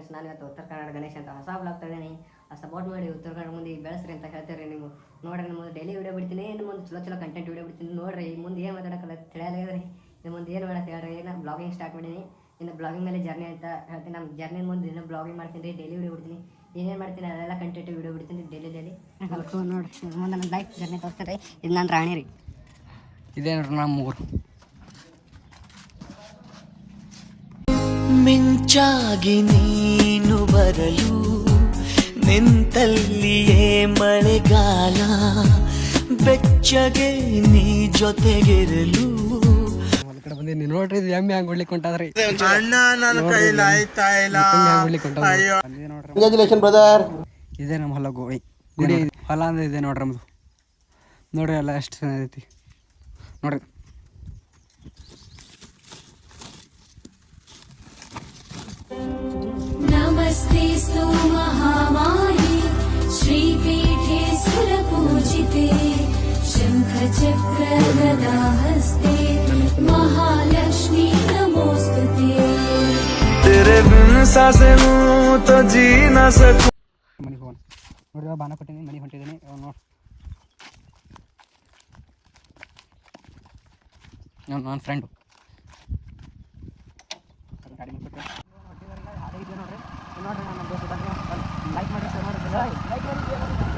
Friends, ನಾನು ಇವತ್ತು ಉತ್ತರ ಕನ್ನಡ ಗಣೇಶ್ ಅಂತ ಹೊಸ ಬ್ಲಾಗ್ ತಗೊಂಡಿನಿ. ಸಪೋರ್ಟ್ ಮಾಡಿ ಉತ್ತರ ಕನ್ನಡ ಮುಂದೆ ಬೆಳೆಸ್ರಿ ಅಂತ ಹೇಳ್ತಾರೆ. ನೀವು ನೋಡ್ರಿ, ನಿಮ್ಮ ಮುಂದೆ ಡೈಲಿ ವೀಡಿಯೋ ಬಿಡ್ತೀನಿ, ಇನ್ನು ಮುಂದೆ ಚಲೋ ಕಂಟೆಂಟ್ ವೀಡಿಯೋ ಬಿಡ್ತೀನಿ. ನೋಡ್ರಿ ಮುಂದೆ ಏನು ಮಾತಾಡೋಕ್ಕಲ್ಲ ತಿಳಿಯಾದ್ರಿ. ಇನ್ನು ಮುಂದೆ ಏನು ಮಾಡತ್ತೆ ಹೇಳ್ರಿ. ಏನು ಬ್ಲಾಗಿಂಗ್ ಸ್ಟಾರ್ಟ್ ಮಾಡೀನಿ. ಇನ್ನು ಬ್ಲಾಗಿಂಗ್ ಮೇಲೆ ಜರ್ನಿ ಅಂತ ಹೇಳ್ತೀನಿ. ನಮ್ಮ ಜರ್ನಿ ಮುಂದೆ ಇನ್ನೂ ಬ್ಲಾಗಿಂಗ್ ಮಾಡ್ತೀನಿ ರೀ, ಡೈಲಿ ವೀಡಿಯೋ ಬಿಡ್ತೀನಿ. ಏನೇನು ಮಾಡ್ತೀನಿ ಅದೆಲ್ಲ ಕಂಟೆಂಟ್ ವೀಡಿಯೋ ಬಿಡ್ತೀನಿ ಡೈಲಿ ನೋಡ್ರಿ. ಮುಂದೆ ನನ್ನ ಲೈಫ್ ಜರ್ನಿ ತೋರಿಸ್ತಾರೆ ರೀ. ಇದು ನನ್ನ ರಾಣಿ ರೀ. ಇದೇ ನೋಡ್ರಿ ನಮ್ಮ ಊರು. ಮಿಂಚಾಗಿ ನೀನು ಬರಲು ನಿಂತಲ್ಲಿಯೇ ಮಳೆಗಾಲ, ಬೆಚ್ಚಗೆ ನೀ ಜೊತೆಗಿರಲು. ಕಡೆ ಬಂದಿ ನೋಡ್ರಿ, ಇದು ಎಮ್ಮೆ ಹಂಗೆ ಹೊಡ್ಲಿಕ್ಕೆ ಹೊಂಟಾದ್ರಿ. ಇದೇ ನಮ್ಮ ಹೊಲ ಗುಡಿ ಹೊಲ ಅಂದ್ರೆ ಇದೆ ನೋಡ್ರಿ ನಮ್ದು. ನೋಡ್ರಿ ಎಲ್ಲ ಎಷ್ಟು ಚೆನ್ನಾಗೈತಿ ನೋಡ್ರಿ. नमस्तेस्तु महामाये श्रीपीठे सुरपूजिते शङ्खचक्र गदाहस्ते महालक्ष्मी नमोस्तुते। तेरे बिन सांसें लूं तो जी ना सकूं. ಮನೆ ಫೋನ್ ನೋಡ್ರಿ, ಬಾಣ ಕೊಟ್ಟಿನಿ, ಮನೆ ಹೊಂಟಿದ್ದೀನಿ. ನೋಡಿ ನನ್ನ ಫ್ರೆಂಡು ಗಾಡಿ ನೋಡ್ರಿ, ನಮ್ಮ ದೋಸ್ತ ಲೈಕ್ ಮಾಡಿ, ಶೇರ್ ಮಾಡಿ, ಲೈಕ್ ಮಾಡಿ.